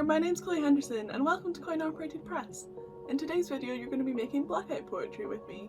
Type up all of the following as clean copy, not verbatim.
my name's Chloe Henderson and welcome to Coinoperatedpress. In today's video you're going to be making blackout poetry with me.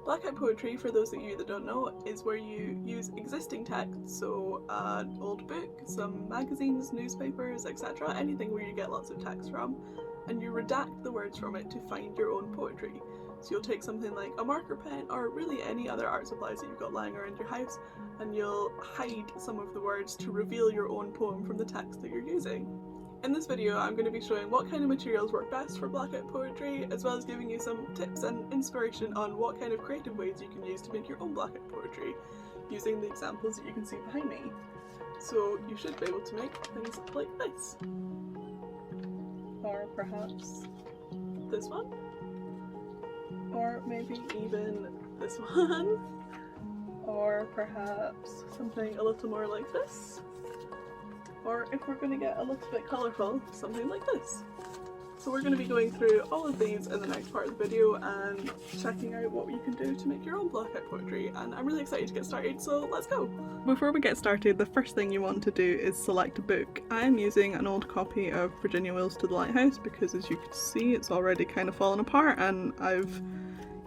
Blackout poetry, for those of you that don't know, is where you use existing text, so an old book, some magazines, newspapers, etc., anything where you get lots of text from, and you redact the words from it to find your own poetry. So you'll take something like a marker pen or really any other art supplies that you've got lying around your house, and you'll hide some of the words to reveal your own poem from the text that you're using. In this video I'm going to be showing what kind of materials work best for blackout poetry, as well as giving you some tips and inspiration on what kind of creative ways you can use to make your own blackout poetry, using the examples that you can see behind me. So you should be able to make things like this. Or perhaps this one. Or maybe even this one. Or perhaps something a little more like this. Or if we're going to get a little bit colourful, something like this. So we're going to be going through all of these in the next part of the video and checking out what you can do to make your own blackout poetry, and I'm really excited to get started, so let's go! Before we get started, the first thing you want to do is select a book. I'm using an old copy of Virginia Woolf's To the Lighthouse because, as you can see, it's already kind of fallen apart and I've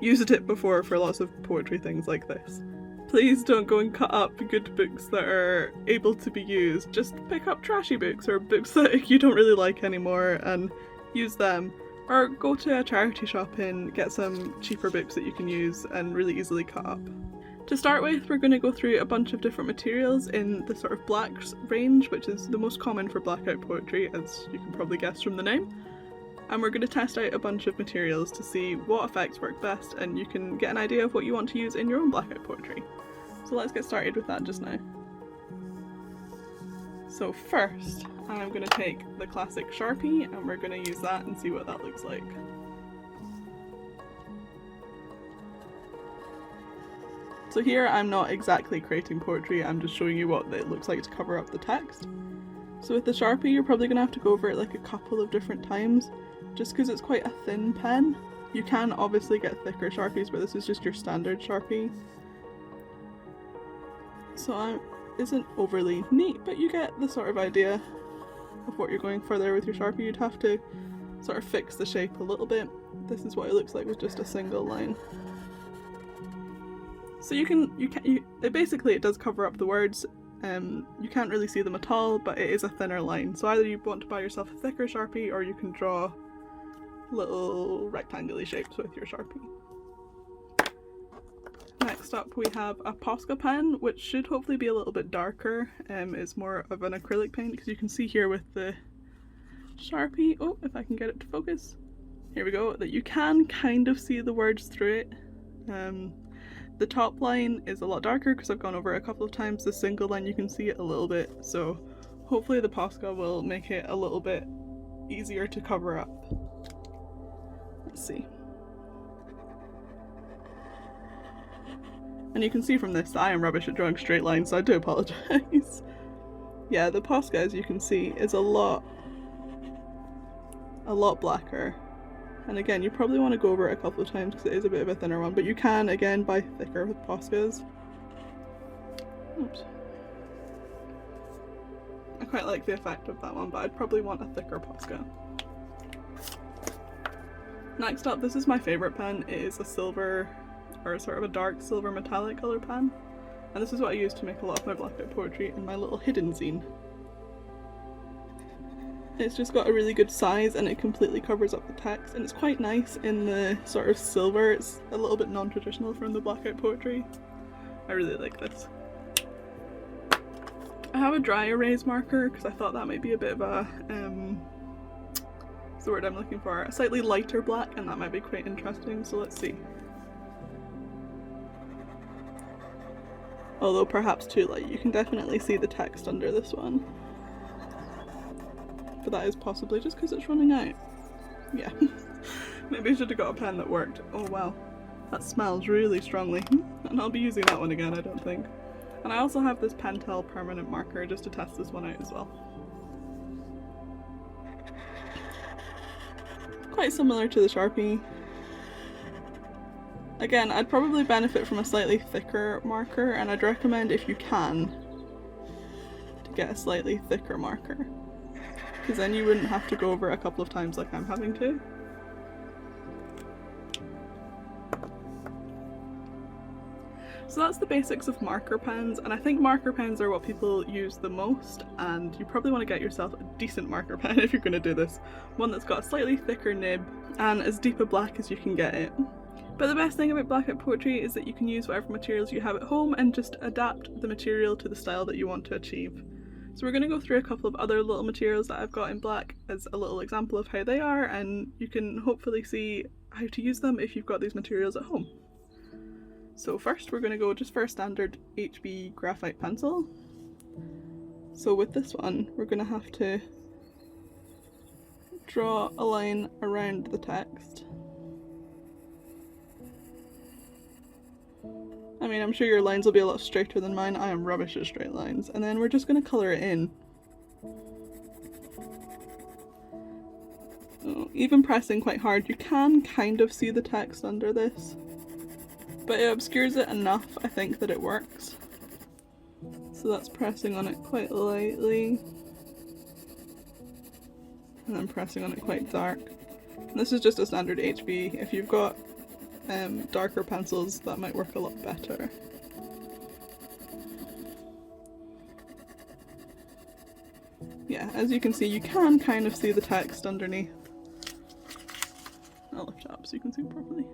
used it before for lots of poetry things like this. Please don't go and cut up good books that are able to be used. Just pick up trashy books or books that you don't really like anymore and use them. Or go to a charity shop and get some cheaper books that you can use and really easily cut up. To start with, we're going to go through a bunch of different materials in the sort of blacks range, which is the most common for blackout poetry, as you can probably guess from the name. And we're going to test out a bunch of materials to see what effects work best, and you can get an idea of what you want to use in your own blackout poetry. So let's get started with that just now. So first, I'm going to take the classic Sharpie and we're going to use that and see what that looks like. So here I'm not exactly creating poetry, I'm just showing you what it looks like to cover up the text. So with the Sharpie you're probably going to have to go over it like a couple of different times, just because it's quite a thin pen. You can obviously get thicker Sharpies, but this is just your standard Sharpie. So isn't overly neat, but you get the sort of idea of what you're going for there with your Sharpie. You'd have to sort of fix the shape a little bit. This is what it looks like with just a single line. So basically it does cover up the words. You can't really see them at all, but it is a thinner line. So either you want to buy yourself a thicker Sharpie, or you can draw little rectangular shapes with your Sharpie. Next up we have a Posca pen, which should hopefully be a little bit darker. It's more of an acrylic paint, because you can see here with the Sharpie, oh, if I can get it to focus, here we go, that you can kind of see the words through it. The top line is a lot darker because I've gone over it a couple of times. The single line you can see it a little bit, so hopefully the Posca will make it a little bit easier to cover up. Let's see. And you can see from this that I am rubbish at drawing straight lines, so I do apologise. Yeah, the Posca, as you can see, is a lot blacker. And again, you probably want to go over it a couple of times because it is a bit of a thinner one, but you can, again, buy thicker with Poscas. Oops. I quite like the effect of that one, but I'd probably want a thicker Posca. Next up, this is my favourite pen. It is a silver, or sort of a dark silver metallic colour pen, and this is what I use to make a lot of my blackout poetry in my little hidden zine. It's just got a really good size and it completely covers up the text, and it's quite nice in the sort of silver. It's a little bit non-traditional from the blackout poetry. I really like this. I have a dry erase marker because I thought that might be a bit of a, what's the word I'm looking for, a slightly lighter black, and that might be quite interesting, so let's see. Although perhaps too light, you can definitely see the text under this one. But that is possibly just because it's running out. Yeah. Maybe I should have got a pen that worked. Oh wow, that smells really strongly. And I'll be using that one again, I don't think. And I also have this Pentel permanent marker just to test this one out as well. Quite similar to the Sharpie. Again, I'd probably benefit from a slightly thicker marker, and I'd recommend, if you can, to get a slightly thicker marker. because then you wouldn't have to go over it a couple of times like I'm having to. So that's the basics of marker pens, and I think marker pens are what people use the most, and you probably want to get yourself a decent marker pen if you're going to do this. One that's got a slightly thicker nib and as deep a black as you can get it. But the best thing about Blackout poetry is that you can use whatever materials you have at home and just adapt the material to the style that you want to achieve. So we're going to go through a couple of other little materials that I've got in black as a little example of how they are, and you can hopefully see how to use them if you've got these materials at home. So first we're going to go just for a standard HB graphite pencil. So with this one we're going to have to draw a line around the text. I mean, I'm sure your lines will be a lot straighter than mine. I am rubbish at straight lines. And then we're just going to colour it in. Oh, even pressing quite hard, you can kind of see the text under this. But it obscures it enough, I think, that it works. So that's pressing on it quite lightly. And then pressing on it quite dark. And this is just a standard HB. If you've got darker pencils, that might work a lot better. Yeah, as you can see, you can kind of see the text underneath. I'll lift it up so you can see properly.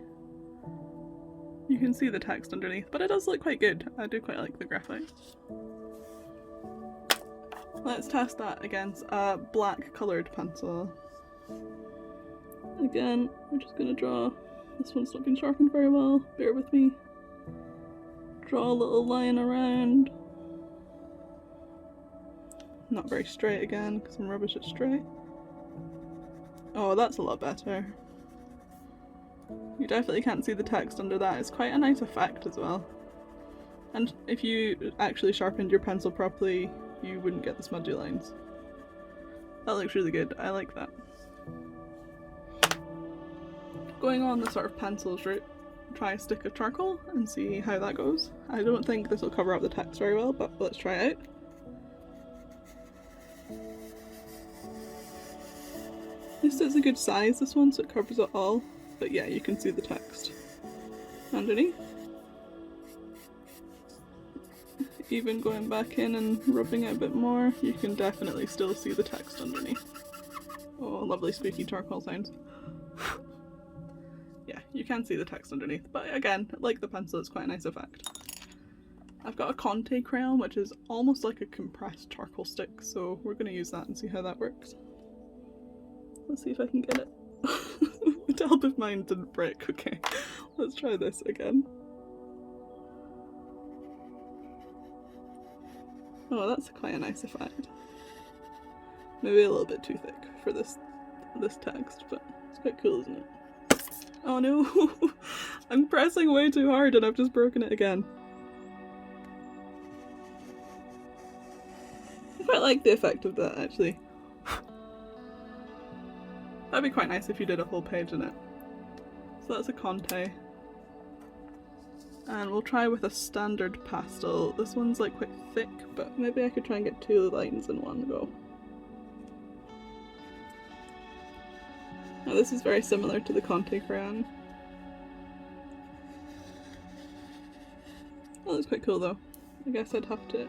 You can see the text underneath, but it does look quite good. I do quite like the graphite. Let's test that against a black coloured pencil. Again, we're just going to draw. This one's not been sharpened very well, bear with me. Draw a little line around. Not very straight again, because I'm rubbish at straight. Oh, that's a lot better. You definitely can't see the text under that. It's quite a nice effect as well. And if you actually sharpened your pencil properly, you wouldn't get the smudgy lines. That looks really good, I like that. Going on the sort of pencils route, try a stick of charcoal and see how that goes. I don't think this will cover up the text very well, but let's try it out. This is a good size, this one, so it covers it all. But yeah, you can see the text underneath. Even going back in and rubbing it a bit more, you can definitely still see the text underneath. Oh, lovely spooky charcoal sounds. Yeah, you can see the text underneath, but again, like the pencil, it's quite a nice effect. I've got a Conte crayon, which is almost like a compressed charcoal stick, so we're going to use that and see how that works. Let's see if I can get it. To help if mine didn't break. Okay, let's try this again. Oh, that's quite a nice effect. Maybe a little bit too thick for this text, but it's quite cool, isn't it? Oh no! I'm pressing way too hard and I've just broken it again. I quite like the effect of that, actually. That'd be quite nice if you did a whole page in it. So that's a Conte. And we'll try with a standard pastel. This one's like quite thick, but maybe I could try and get 2 lines in one go. Now this is very similar to the Conte crayon. That looks quite cool though. I guess I'd have to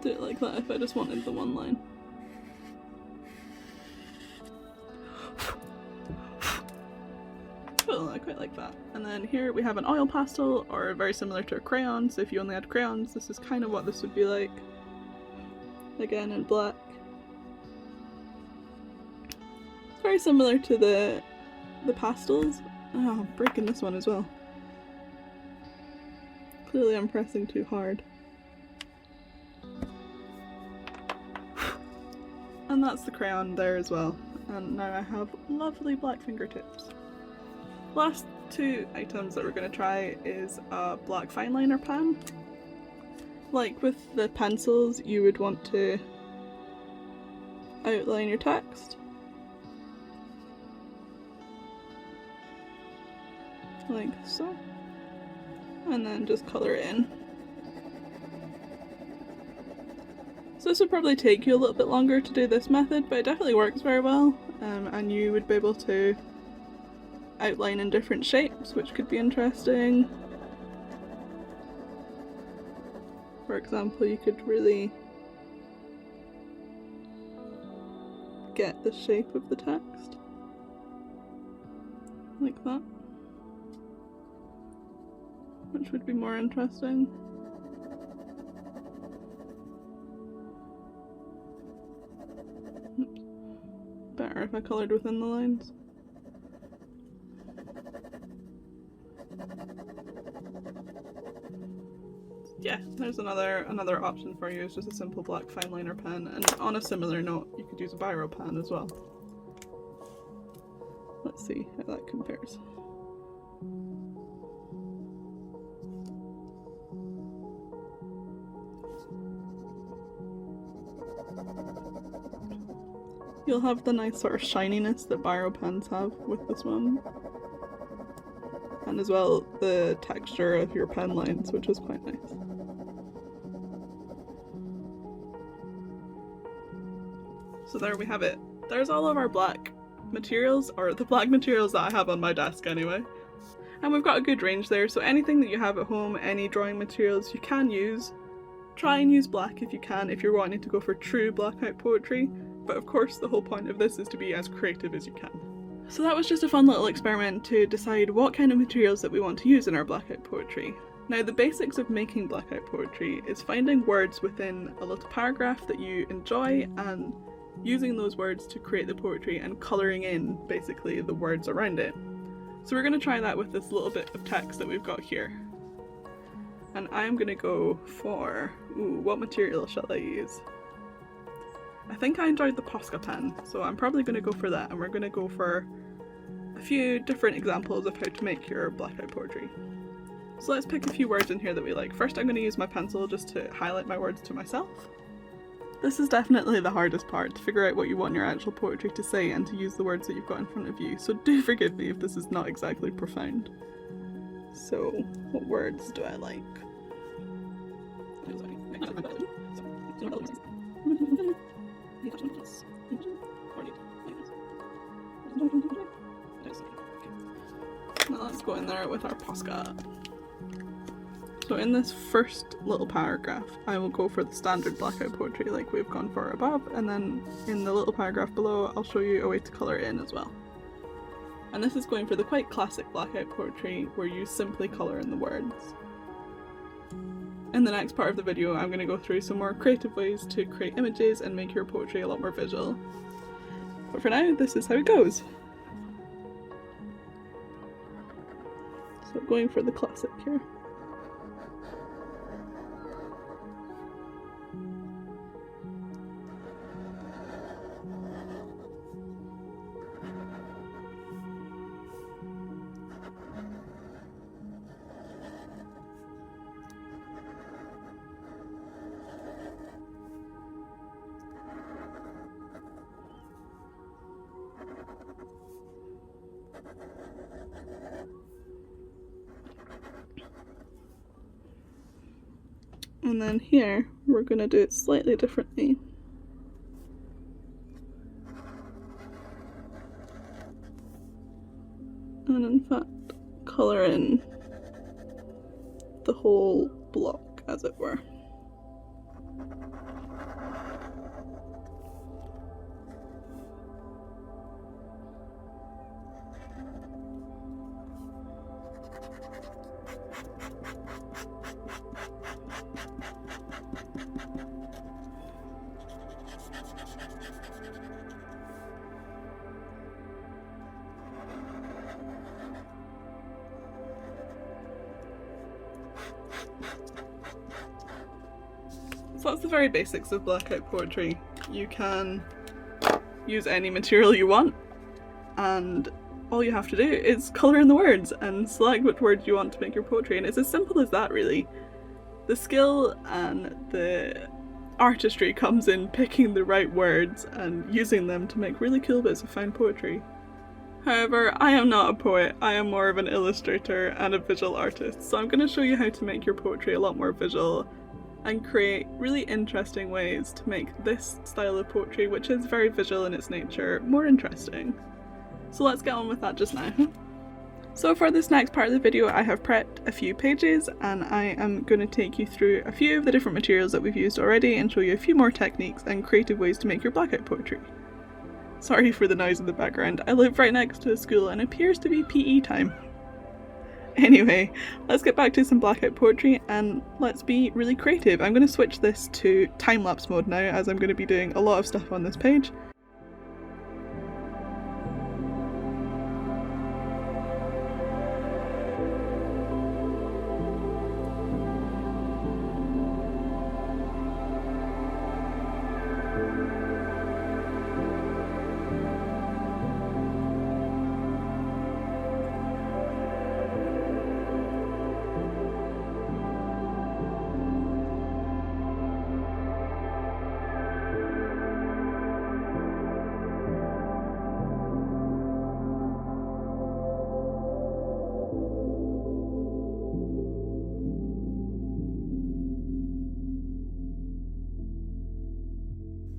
do it like that if I just wanted the one line. Cool, I quite like that. And then here we have an oil pastel, or very similar to a crayon, so if you only had crayons, this is kind of what this would be like. Again in black. It's very similar to the pastels. Oh, I'm breaking this one as well. Clearly I'm pressing too hard. And that's the crayon there as well. And now I have lovely black fingertips. Last 2 items that we're going to try is a black fine liner pen. Like with the pencils, you would want to outline your text. Like so. And then just colour it in. So So this would probably take you a little bit longer to do this method, but it definitely works very well, and you would be able to outline in different shapes, which could be interesting. For example, you could really get the shape of the text, like that, which would be more interesting. Better if I coloured within the lines. Yeah, there's another option for you. It's just a simple black fine liner pen, and on a similar note, you could use a biro pen as well. Let's see how that compares. You'll have the nice sort of shininess that biro pens have with this one. And as well the texture of your pen lines, which is quite nice. So there we have it. There's all of our black materials, or the black materials that I have on my desk anyway. And we've got a good range there, so anything that you have at home, any drawing materials you can use. Try and use black if you can, if you're wanting to go for true blackout poetry, but of course the whole point of this is to be as creative as you can. So that was just a fun little experiment to decide what kind of materials that we want to use in our blackout poetry. Now the basics of making blackout poetry is finding words within a little paragraph that you enjoy and using those words to create the poetry and colouring in basically the words around it. So we're going to try that with this little bit of text that we've got here. And I'm going to go for, what material shall I use? I think I enjoyed the Posca pen, so I'm probably going to go for that, and we're going to go for a few different examples of how to make your blackout poetry. So let's pick a few words in here that we like. First I'm going to use my pencil just to highlight my words to myself. This is definitely the hardest part, to figure out what you want your actual poetry to say and to use the words that you've got in front of you, so do forgive me if this is not exactly profound. So, what words do I like? Now let's go in there with our Posca. So in this first little paragraph, I will go for the standard blackout poetry like we've gone for above, and then in the little paragraph below I'll show you a way to colour it in as well. And this is going for the quite classic blackout poetry where you simply colour in the words. In the next part of the video I'm going to go through some more creative ways to create images and make your poetry a lot more visual. But for now, this is how it goes. So going for the classic here. And then here, we're going to do it slightly differently. And in fact, colour in the whole block, as it were. So that's the very basics of blackout poetry. You can use any material you want, and all you have to do is colour in the words and select which words you want to make your poetry, and it's as simple as that really. The skill and the artistry comes in picking the right words and using them to make really cool bits of found poetry. However, I am not a poet, I am more of an illustrator and a visual artist, so I'm going to show you how to make your poetry a lot more visual and create really interesting ways to make this style of poetry, which is very visual in its nature, more interesting. So let's get on with that just now. So for this next part of the video, I have prepped a few pages and I am going to take you through a few of the different materials that we've used already and show you a few more techniques and creative ways to make your blackout poetry. Sorry for the noise in the background, I live right next to a school and it appears to be PE time. Anyway, let's get back to some blackout poetry and let's be really creative. I'm going to switch this to time-lapse mode now, as I'm going to be doing a lot of stuff on this page.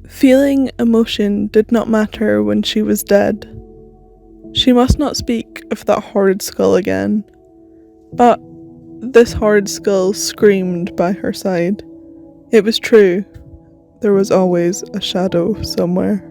Feeling emotion did not matter when she was dead. She must not speak of that horrid skull again. But this horrid skull screamed by her side. It was true. There was always a shadow somewhere.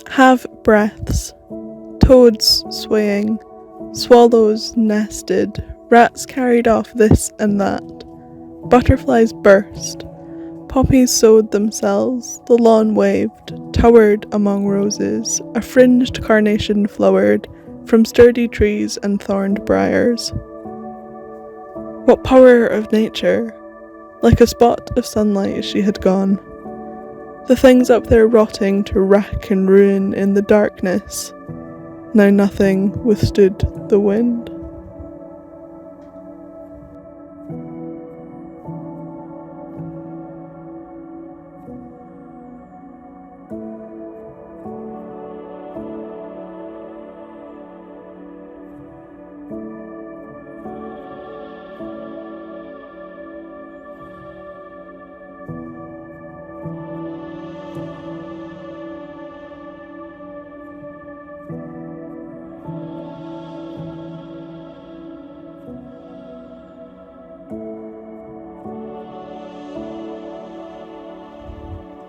Have breaths, toads swaying, swallows nested, rats carried off this and that, butterflies burst, poppies sowed themselves, the lawn waved, towered among roses, a fringed carnation flowered from sturdy trees and thorned briars. What power of nature! Like a spot of sunlight she had gone. The things up there rotting to wreck and ruin in the darkness. Now nothing withstood the wind.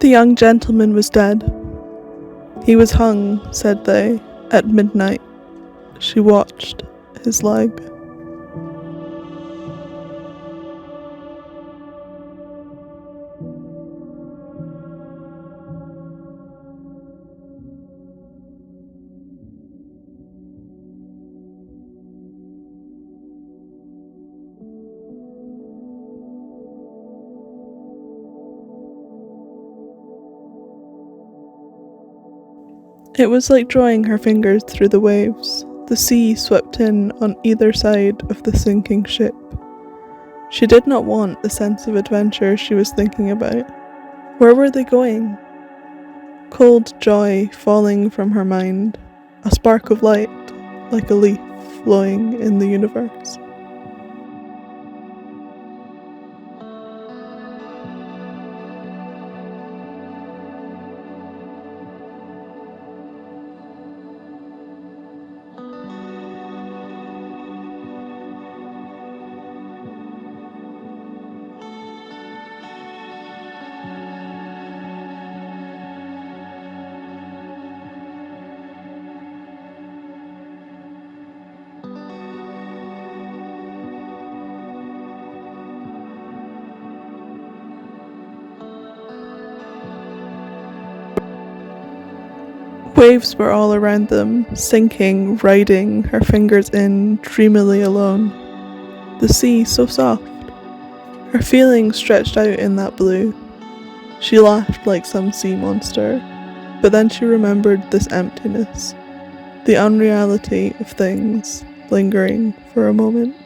The young gentleman was dead. He was hung, said they, at midnight. She watched his leg. It was like drawing her fingers through the waves. The sea swept in on either side of the sinking ship. She did not want the sense of adventure she was thinking about. Where were they going? Cold joy falling from her mind, a spark of light, like a leaf flowing in the universe. Waves were all around them, sinking, riding, her fingers in, dreamily alone. The sea so soft, Her feelings stretched out in that blue. She laughed like some sea monster, but then she remembered this emptiness, the unreality of things lingering for a moment.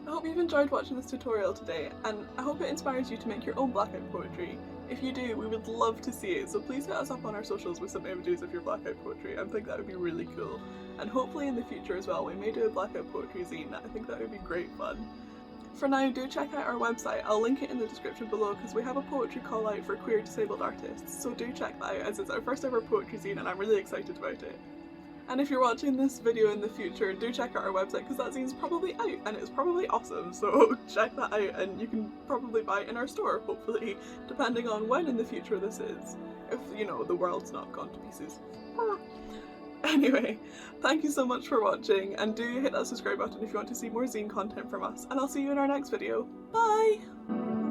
I hope you've enjoyed watching this tutorial today, and I hope it inspires you to make your own blackout poetry. If you do, we would love to see it, so please hit us up on our socials with some images of your blackout poetry. I think that would be really cool. And hopefully in the future as well, we may do a blackout poetry zine. I think that would be great fun. For now, do check out our website. I'll link it in the description below because we have a poetry call out for queer disabled artists, so do check that out as it's our first ever poetry zine and I'm really excited about it. And if you're watching this video in the future, do check out our website because that zine's probably out and it's probably awesome, so check that out and you can probably buy it in our store, hopefully, depending on when in the future this is. If, you know, the world's not gone to pieces. Anyway, thank you so much for watching, and do hit that subscribe button if you want to see more zine content from us, and I'll see you in our next video. Bye!